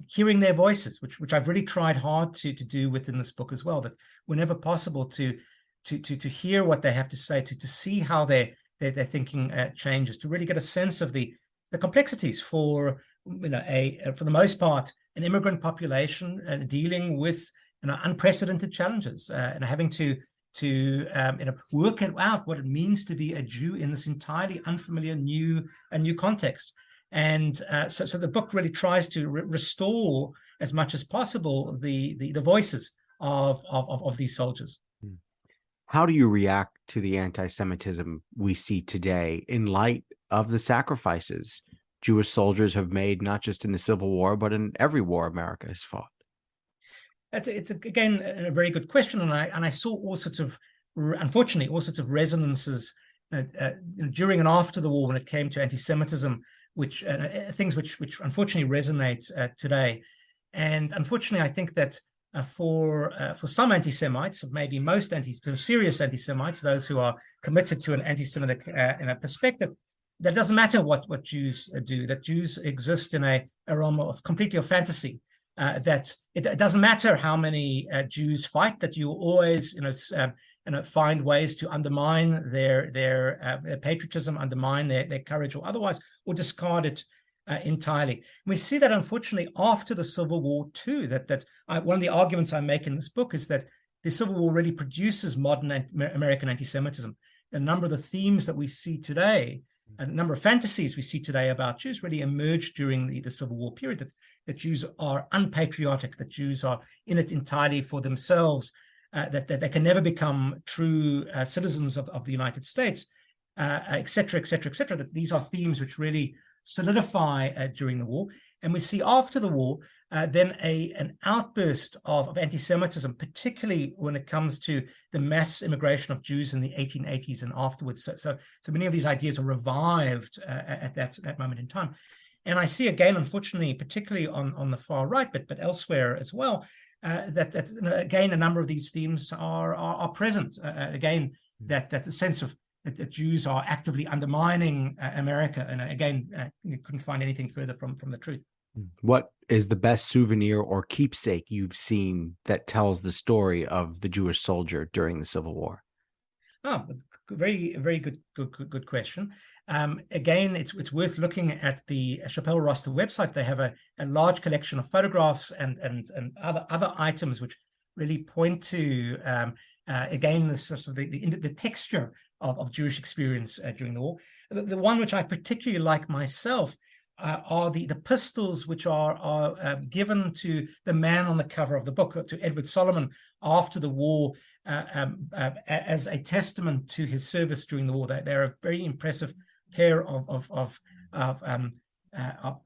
hearing their voices, which I've really tried hard to do within this book as well. That whenever possible, to hear what they have to say, to see how their thinking changes, to really get a sense of the complexities for for the most part an immigrant population and dealing with unprecedented challenges and having to work out what it means to be a Jew in this entirely unfamiliar new context. And so the book really tries to restore as much as possible the voices of these soldiers. How do you react to the anti-Semitism we see today in light of the sacrifices Jewish soldiers have made, not just in the Civil War, but in every war America has fought? It's again a very good question, and I saw unfortunately all sorts of resonances during and after the war when it came to anti-Semitism, which things which unfortunately resonate today. And unfortunately, I think that for some anti-Semites, maybe most serious anti-Semites, those who are committed to an anti-Semitic perspective, that doesn't matter what Jews do. That Jews exist in a realm of completely of fantasy. That it doesn't matter how many Jews fight. That you always find ways to undermine their patriotism, undermine their courage, or otherwise, or discard it entirely. We see that unfortunately after the Civil War too. That one of the arguments I make in this book is that the Civil War really produces modern American anti-Semitism. A number of the themes that we see today, a number of fantasies we see today about Jews really emerged during the Civil War period, that Jews are unpatriotic, that Jews are in it entirely for themselves, that they can never become true citizens of the United States, et cetera, et cetera, et cetera. That these are themes which really solidify during the war. And we see after the war then an outburst of anti-Semitism, particularly when it comes to the mass immigration of Jews in the 1880s and afterwards. So many of these ideas are revived at that moment in time. And I see again, unfortunately, particularly on the far right, but elsewhere as well, that again, a number of these themes are present. Again, that the sense of that Jews are actively undermining America, and again, you couldn't find anything further from the truth. What is the best souvenir or keepsake you've seen that tells the story of the Jewish soldier during the Civil War? Oh, very, very good question. Again, it's worth looking at the Chappell Roster website. They have a large collection of photographs and other items which really point to again the sort of the texture of Jewish experience during the war. The one which I particularly like myself are the pistols which are given to the man on the cover of the book, to Edward Solomon, after the war, as a testament to his service during the war. They're a very impressive pair of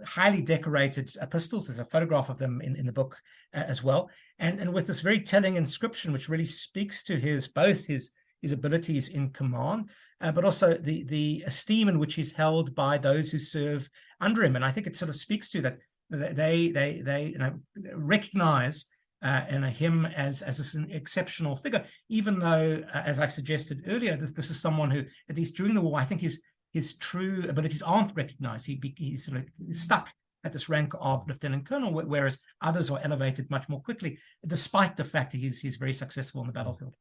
highly decorated pistols. There's a photograph of them in the book as well, and with this very telling inscription, which really speaks to both his abilities in command, but also the esteem in which he's held by those who serve under him. And I think it sort of speaks to that they recognize him as an exceptional figure, even though, as I suggested earlier, this is someone who, at least during the war, I think his true abilities aren't recognized. He's sort of stuck at this rank of lieutenant colonel, whereas others are elevated much more quickly, despite the fact that he's very successful on the battlefield.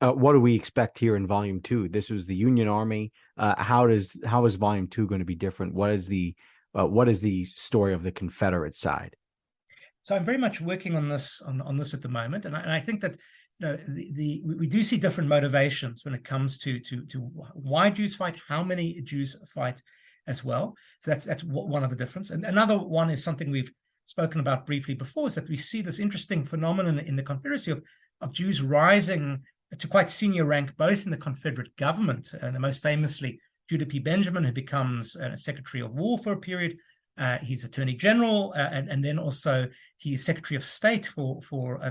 What do we expect here in Volume 2? This was the Union Army. How is Volume 2 going to be different? What is the story of the Confederate side? So I'm very much working on this at the moment, and I think that we do see different motivations when it comes to why Jews fight, how many Jews fight as well. So that's one of the difference. And another one is something we've spoken about briefly before, is that we see this interesting phenomenon in the Confederacy of Jews rising to quite senior rank, both in the Confederate government, and most famously Judah P. Benjamin, who becomes Secretary of War for a period. He's Attorney General, and then also he's Secretary of State for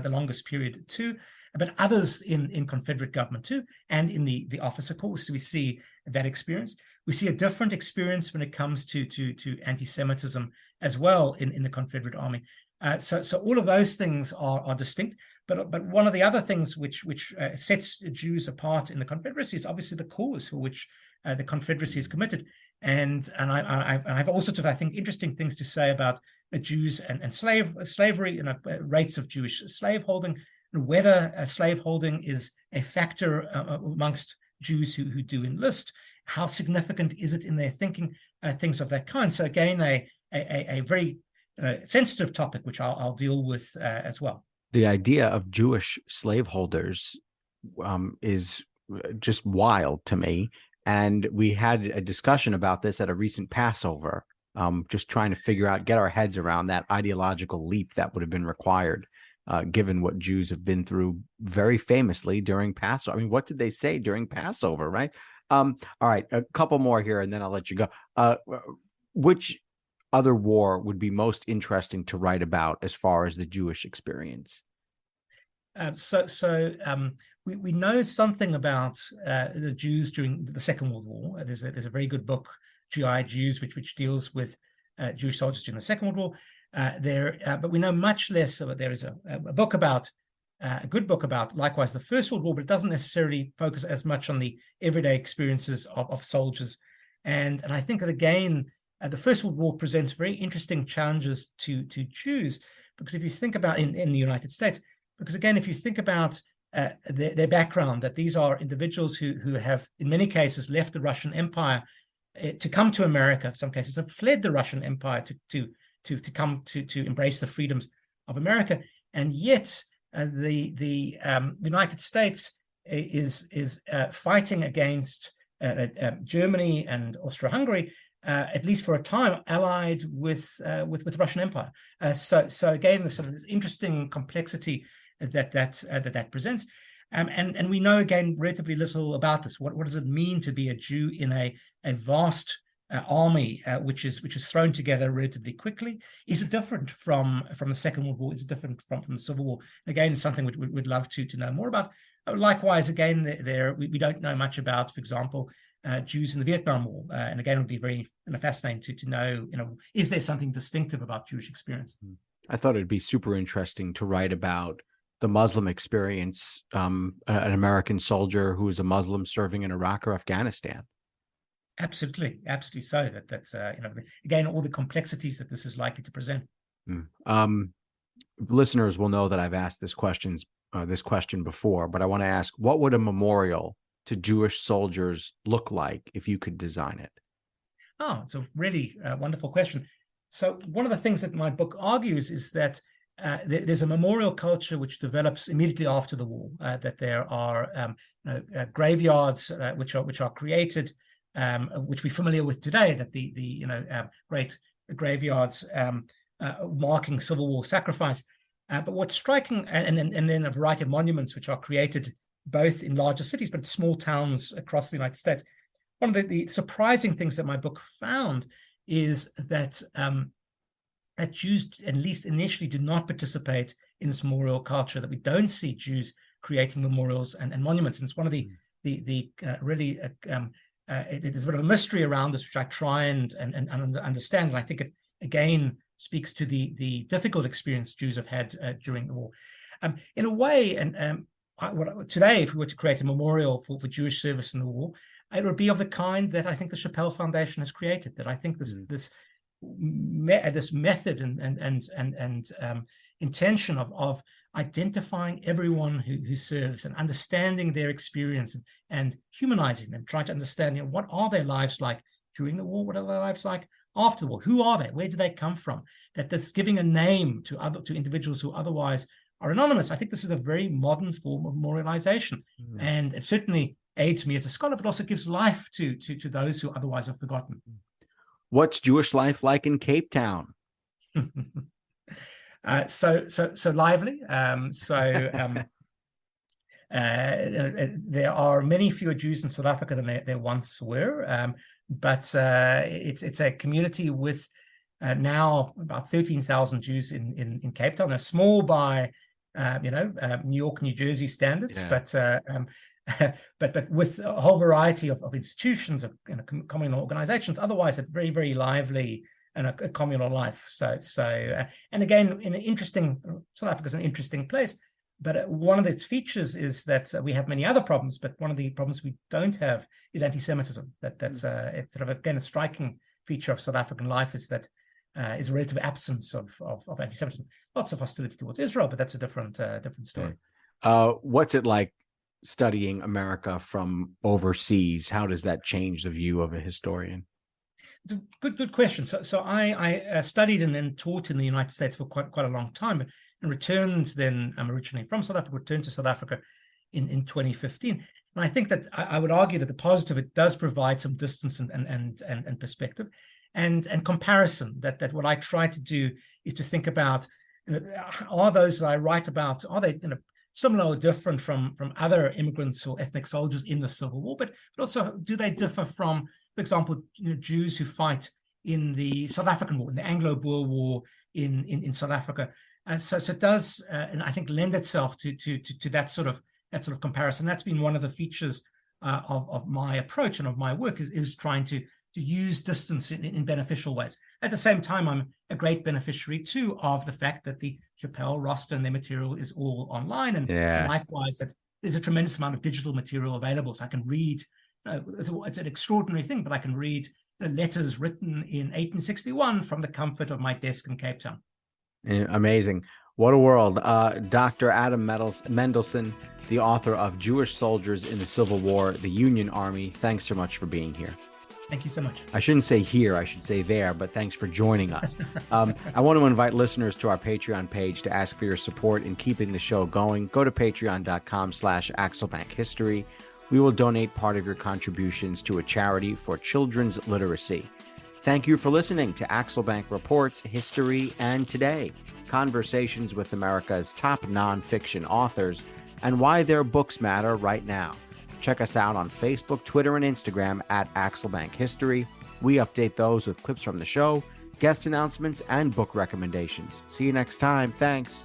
the longest period too. But others in Confederate government too, and in the officer corps, so we see that experience. We see a different experience when it comes to anti-Semitism as well in the Confederate Army. So all of those things are distinct. But one of the other things which sets Jews apart in the Confederacy is obviously the cause for which the Confederacy is committed. And I have all sorts of, I think, interesting things to say about Jews and slavery and rates of Jewish slaveholding, and whether slaveholding is a factor amongst Jews who do enlist. How significant is it in their thinking? Things of that kind. So again, a very sensitive topic, which I'll deal with as well. The idea of Jewish slaveholders is just wild to me. And we had a discussion about this at a recent Passover, just trying to get our heads around that ideological leap that would have been required, given what Jews have been through very famously during Passover. I mean, what did they say during Passover, right? All right, a couple more here, and then I'll let you go. Which other war would be most interesting to write about as far as the Jewish experience? We know something about the Jews during the Second World War. There's a very good book, GI Jews, which deals with Jewish soldiers during the Second World War. But we know much less. There is a good book about likewise the First World War, but it doesn't necessarily focus as much on the everyday experiences of soldiers. And I think that again, the First World War presents very interesting challenges to Jews, because if you think about in the United States, because again, if you think about their background, that these are individuals who have, in many cases, left the Russian Empire to come to America. In some cases, have fled the Russian Empire to come to embrace the freedoms of America, and yet the United States is fighting against Germany and Austro-Hungary. At least for a time, allied with the Russian Empire. So again, the sort of this interesting complexity that presents, and we know again relatively little about this. What does it mean to be a Jew in a vast army which is thrown together relatively quickly? Is it different from the Second World War? Is it different from the Civil War? Again, it's something we'd love to know more about. Likewise, again, we don't know much about, for example, Jews in the Vietnam War, and again, it would be very fascinating to know, is there something distinctive about Jewish experience? I thought it'd be super interesting to write about the Muslim experience, an American soldier who was a Muslim serving in Iraq or Afghanistan. Absolutely, absolutely. So that's again, all the complexities that this is likely to present. Listeners will know that I've asked this question before, but I want to ask: what would a memorial to Jewish soldiers look like if you could design it? Oh, it's a really wonderful question. So one of the things that my book argues is that there's a memorial culture which develops immediately after the war. That there are graveyards which are created, which we're familiar with today. That the great graveyards marking Civil War sacrifice. But what's striking, and then a variety of monuments which are created both in larger cities but small towns across the United States. One of the surprising things that my book found is that Jews, at least initially, do not participate in this memorial culture, that we don't see Jews creating memorials and monuments. And it's one of the really, there's a bit of a mystery around this, which I try and understand. And I think it, again, speaks to the difficult experience Jews have had during the war. In a way, today, if we were to create a memorial for Jewish service in the war, it would be of the kind that I think the Chappelle Foundation has created. That I think this method and intention of identifying everyone who serves and understanding their experience and humanizing them, trying to understand what are their lives like during the war, what are their lives like after the war, who are they, where do they come from? That this giving a name to individuals who otherwise are anonymous. I think this is a very modern form of memorialization, and it certainly aids me as a scholar, but also gives life to those who otherwise are forgotten. What's Jewish life like in Cape Town? So lively. There are many fewer Jews in South Africa than there once were, but it's a community with now about 13,000 Jews in Cape Town. They're small by New York, New Jersey standards, yeah. but with a whole variety of institutions, of communal organizations. Otherwise, it's very, very lively and a communal life. So and again, in an interesting, South Africa is an interesting place. But one of its features is that we have many other problems, but one of the problems we don't have is anti-Semitism. That's it's sort of, again, a striking feature of South African life is that is a relative absence of anti-Semitism. Lots of hostility towards Israel, but that's a different story. What's it like studying America from overseas? How does that change the view of a historian? It's a good question. So I studied and then taught in the United States for quite a long time, and returned then. I'm originally from South Africa, returned to South Africa in 2015. And I think that I would argue that the positive, it does provide some distance and perspective and comparison. That what I try to do is to think about, are those that I write about, are they similar or different from other immigrants or ethnic soldiers in the Civil War, but also do they differ from, for example, Jews who fight in the South African War, in the Anglo-Boer War in South Africa. So it does, and I think, lend itself to that sort of comparison. That's been one of the features of my approach and of my work is trying to use distance in beneficial ways. At the same time, I'm a great beneficiary too of the fact that the Chappelle roster and their material is all online, and likewise that there's a tremendous amount of digital material available. So I can read. It's an extraordinary thing, but I can read letters written in 1861 from the comfort of my desk in Cape Town. Amazing. What a world. Dr. Adam Mendelsohn, the author of Jewish Soldiers in the Civil War, the Union Army. Thanks so much for being here. Thank you so much. I shouldn't say here, I should say there, but thanks for joining us. I want to invite listeners to our Patreon page to ask for your support in keeping the show going. Go to patreon.com/AxelBankHistory. We will donate part of your contributions to a charity for children's literacy. Thank you for listening to Axelbank Reports History and Today, conversations with America's top nonfiction authors and why their books matter right now. Check us out on Facebook, Twitter, and Instagram at Axelbank History. We update those with clips from the show, guest announcements, and book recommendations. See you next time. Thanks.